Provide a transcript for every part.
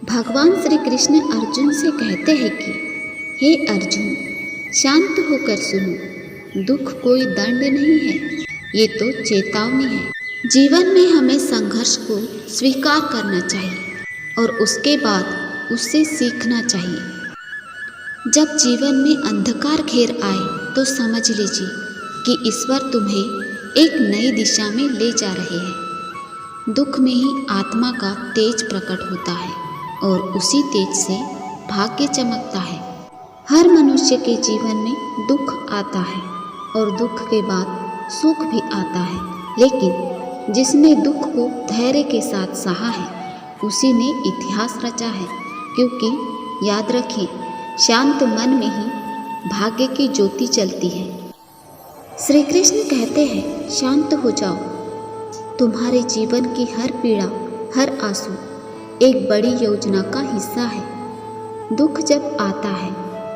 भगवान श्री कृष्ण अर्जुन से कहते हैं कि हे अर्जुन, शांत होकर सुनो, दुख कोई दंड नहीं है, ये तो चेतावनी है। जीवन में हमें संघर्ष को स्वीकार करना चाहिए और उसके बाद उससे सीखना चाहिए। जब जीवन में अंधकार घेर आए तो समझ लीजिए कि ईश्वर तुम्हें एक नई दिशा में ले जा रहे हैं। दुख में ही आत्मा का तेज प्रकट होता है और उसी तेज से भाग्य चमकता है। हर मनुष्य के जीवन में दुख आता है और दुख के बाद सुख भी आता है, लेकिन जिसने दुख को धैर्य के साथ सहा है उसी ने इतिहास रचा है। क्योंकि याद रखें, शांत मन में ही भाग्य की ज्योति चलती है। श्री कृष्ण कहते हैं, शांत हो जाओ। तुम्हारे जीवन की हर पीड़ा, हर आंसू एक बड़ी योजना का हिस्सा है। दुख जब आता है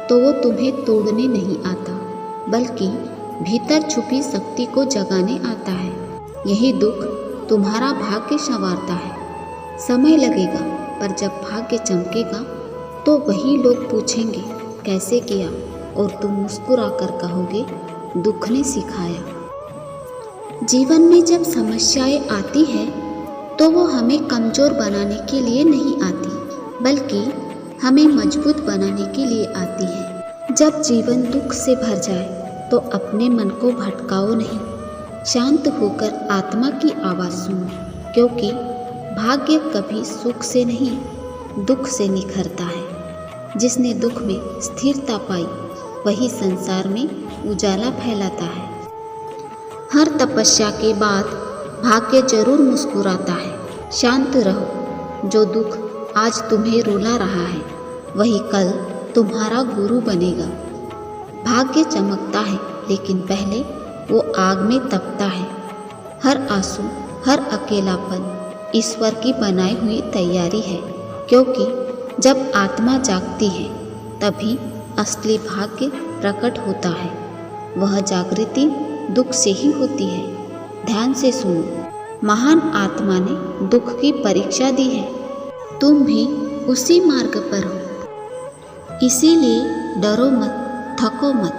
तो वो तुम्हें तोड़ने नहीं आता, बल्कि भीतर छुपी शक्ति को जगाने आता है। यही दुख तुम्हारा भाग्य संवारता है। समय लगेगा, पर जब भाग्य चमकेगा तो वही लोग पूछेंगे कैसे किया, और तुम मुस्कुरा कर कहोगे दुख ने सिखाया। जीवन में जब समस्याएं आती है तो वो हमें कमज़ोर बनाने के लिए नहीं आती, बल्कि हमें मजबूत बनाने के लिए आती है। जब जीवन दुख से भर जाए तो अपने मन को भटकाओ नहीं, शांत होकर आत्मा की आवाज़ सुनो। क्योंकि भाग्य कभी सुख से नहीं, दुख से निखरता है। जिसने दुख में स्थिरता पाई वही संसार में उजाला फैलाता है। हर तपस्या के बाद भाग्य जरूर मुस्कुराता है। शांत रहो। जो दुख आज तुम्हें रुला रहा है वही कल तुम्हारा गुरु बनेगा। भाग्य चमकता है, लेकिन पहले वो आग में तपता है। हर आंसू, हर अकेलापन ईश्वर की बनाई हुई तैयारी है। क्योंकि जब आत्मा जागती है तभी असली भाग्य प्रकट होता है। वह जागृति दुख से ही होती है। ध्यान से सुनो, महान आत्मा ने दुख की परीक्षा दी है। तुम भी उसी मार्ग पर हो। इसीलिए डरो मत, थको मत।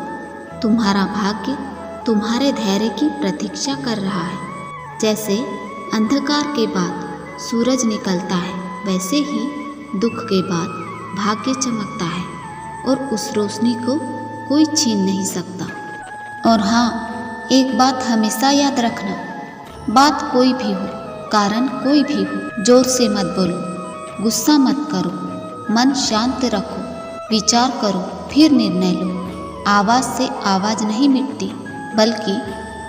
तुम्हारा भाग्य तुम्हारे धैर्य की प्रतीक्षा कर रहा है। जैसे अंधकार के बाद सूरज निकलता है, वैसे ही दुख के बाद भाग्य चमकता है और उस रोशनी को कोई छीन नहीं सकता। और हाँ, एक बात हमेशा याद रखना, बात कोई भी हो, कारण कोई भी हो, जोर से मत बोलो, गुस्सा मत करो, मन शांत रखो, विचार करो, फिर निर्णय लो। आवाज़ से आवाज़ नहीं मिटती, बल्कि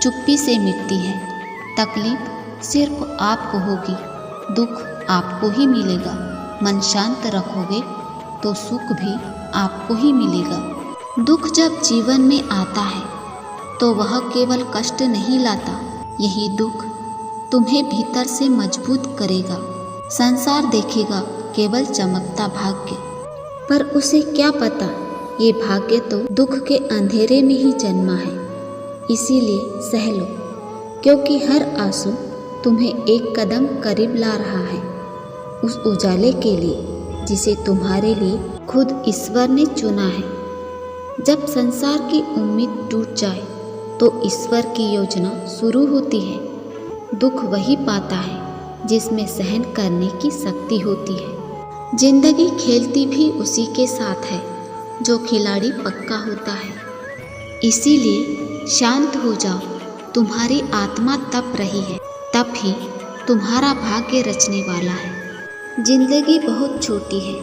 चुप्पी से मिटती है। तकलीफ सिर्फ आपको होगी, दुख आपको ही मिलेगा। मन शांत रखोगे तो सुख भी आपको ही मिलेगा। दुख जब जीवन में आता है तो वह केवल कष्ट नहीं लाता, यही दुख तुम्हें भीतर से मजबूत करेगा। संसार देखेगा केवल चमकता भाग्य, पर उसे क्या पता ये भाग्य तो दुख के अंधेरे में ही जन्मा है। इसीलिए सह लो, क्योंकि हर आंसू तुम्हें एक कदम करीब ला रहा है उस उजाले के लिए जिसे तुम्हारे लिए खुद ईश्वर ने चुना है। जब संसार की उम्मीद टूट जाए तो ईश्वर की योजना शुरू होती है। दुख वही पाता है जिसमें सहन करने की शक्ति होती है। जिंदगी खेलती भी उसी के साथ है जो खिलाड़ी पक्का होता है। इसीलिए शांत हो जाओ। तुम्हारी आत्मा तप रही है, तप ही तुम्हारा भाग्य रचने वाला है। जिंदगी बहुत छोटी है,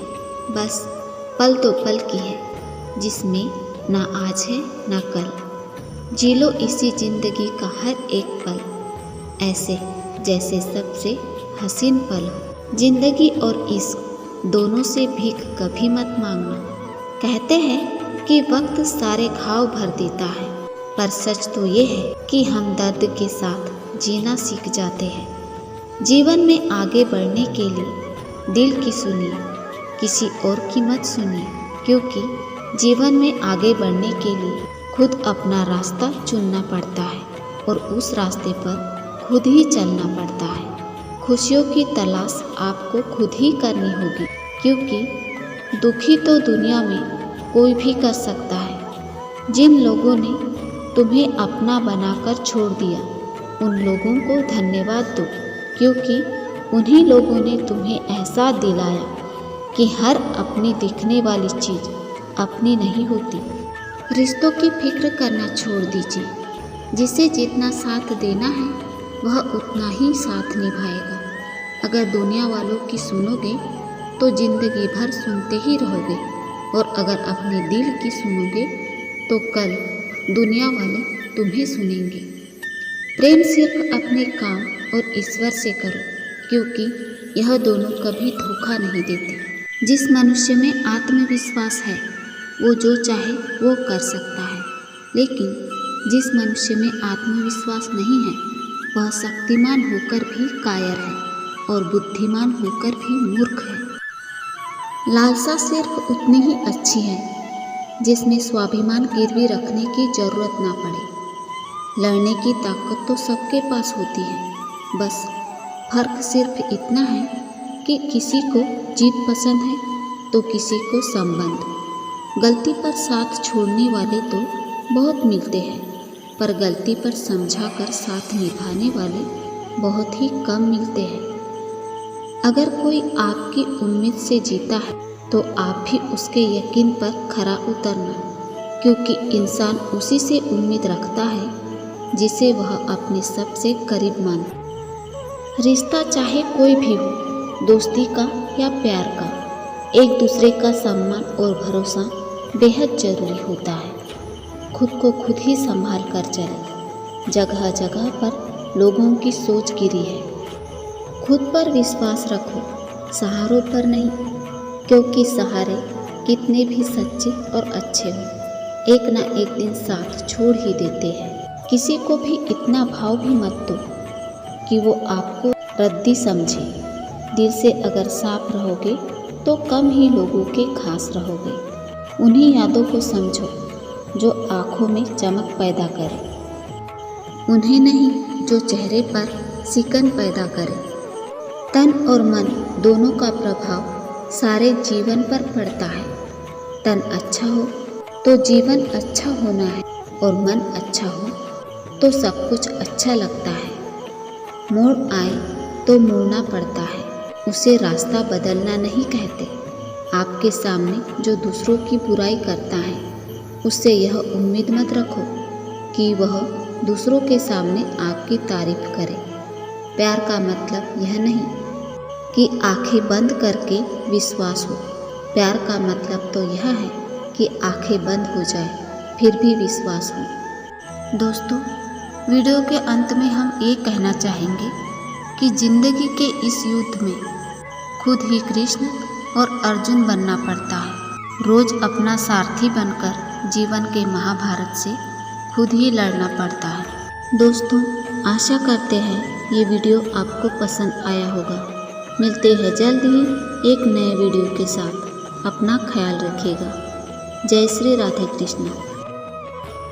बस पल तो पल की है, जिसमें ना आज है ना कल। जी लो इसी जिंदगी का हर एक पल, ऐसे जैसे सबसे हसीन पल हो। जिंदगी और इश्क दोनों से भीख कभी मत मांगना। कहते हैं कि वक्त सारे घाव भर देता है, पर सच तो ये है कि हम दर्द के साथ जीना सीख जाते हैं। जीवन में आगे बढ़ने के लिए दिल की सुनिए, किसी और की मत सुनिए। क्योंकि जीवन में आगे बढ़ने के लिए खुद अपना रास्ता चुनना पड़ता है और उस रास्ते पर खुद ही चलना पड़ता है। खुशियों की तलाश आपको खुद ही करनी होगी, क्योंकि दुखी तो दुनिया में कोई भी कर सकता है। जिन लोगों ने तुम्हें अपना बनाकर छोड़ दिया उन लोगों को धन्यवाद दो, क्योंकि उन्हीं लोगों ने तुम्हें एहसास दिलाया कि हर अपनी दिखने वाली चीज़ अपनी नहीं होती। रिश्तों की फिक्र करना छोड़ दीजिए। जिसे जितना साथ देना है वह उतना ही साथ निभाएगा। अगर दुनिया वालों की सुनोगे तो ज़िंदगी भर सुनते ही रहोगे, और अगर अपने दिल की सुनोगे तो कल दुनिया वाले तुम्हें सुनेंगे। प्रेम सिर्फ अपने काम और ईश्वर से करो, क्योंकि यह दोनों कभी धोखा नहीं देते। जिस मनुष्य में आत्मविश्वास है वो जो चाहे वो कर सकता है, लेकिन जिस मनुष्य में आत्मविश्वास नहीं है वह शक्तिमान होकर भी कायर है और बुद्धिमान होकर भी मूर्ख है। लालसा सिर्फ उतनी ही अच्छी है जिसमें स्वाभिमान गिरवी रखने की जरूरत ना पड़े। लड़ने की ताकत तो सबके पास होती है, बस फर्क सिर्फ इतना है कि किसी को जीत पसंद है तो किसी को संबंध। गलती पर साथ छोड़ने वाले तो बहुत मिलते हैं, पर गलती पर समझाकर साथ निभाने वाले बहुत ही कम मिलते हैं। अगर कोई आपकी उम्मीद से जीता है तो आप भी उसके यकीन पर खरा उतरना, क्योंकि इंसान उसी से उम्मीद रखता है जिसे वह अपने सबसे करीब मानता। रिश्ता चाहे कोई भी हो, दोस्ती का या प्यार का, एक दूसरे का सम्मान और भरोसा बेहद ज़रूरी होता है। खुद को खुद ही संभाल कर चले। जगह जगह पर लोगों की सोच गिरी है। खुद पर विश्वास रखो, सहारों पर नहीं, क्योंकि सहारे कितने भी सच्चे और अच्छे हो एक ना एक दिन साथ छोड़ ही देते हैं। किसी को भी इतना भाव भी मत दो कि वो आपको रद्दी समझे। दिल से अगर साफ रहोगे तो कम ही लोगों के खास रहोगे। उन्हीं यादों को समझो जो आँखों में चमक पैदा करे, उन्हें नहीं जो चेहरे पर सिकन पैदा करे। तन और मन दोनों का प्रभाव सारे जीवन पर पड़ता है। तन अच्छा हो तो जीवन अच्छा होना है, और मन अच्छा हो तो सब कुछ अच्छा लगता है। मोड़ आए तो मुड़ना पड़ता है, उसे रास्ता बदलना नहीं कहते। आपके सामने जो दूसरों की बुराई करता है उससे यह उम्मीद मत रखो कि वह दूसरों के सामने आपकी तारीफ करे। प्यार का मतलब यह नहीं कि आंखें बंद करके विश्वास हो। प्यार का मतलब तो यह है कि आंखें बंद हो जाए फिर भी विश्वास हो। दोस्तों, वीडियो के अंत में हम ये कहना चाहेंगे कि जिंदगी के इस युद्ध में खुद ही कृष्ण और अर्जुन बनना पड़ता है। रोज अपना सारथी बनकर जीवन के महाभारत से खुद ही लड़ना पड़ता है। दोस्तों, आशा करते हैं ये वीडियो आपको पसंद आया होगा। मिलते हैं जल्द ही एक नए वीडियो के साथ। अपना ख्याल रखिएगा। जय श्री राधे कृष्ण।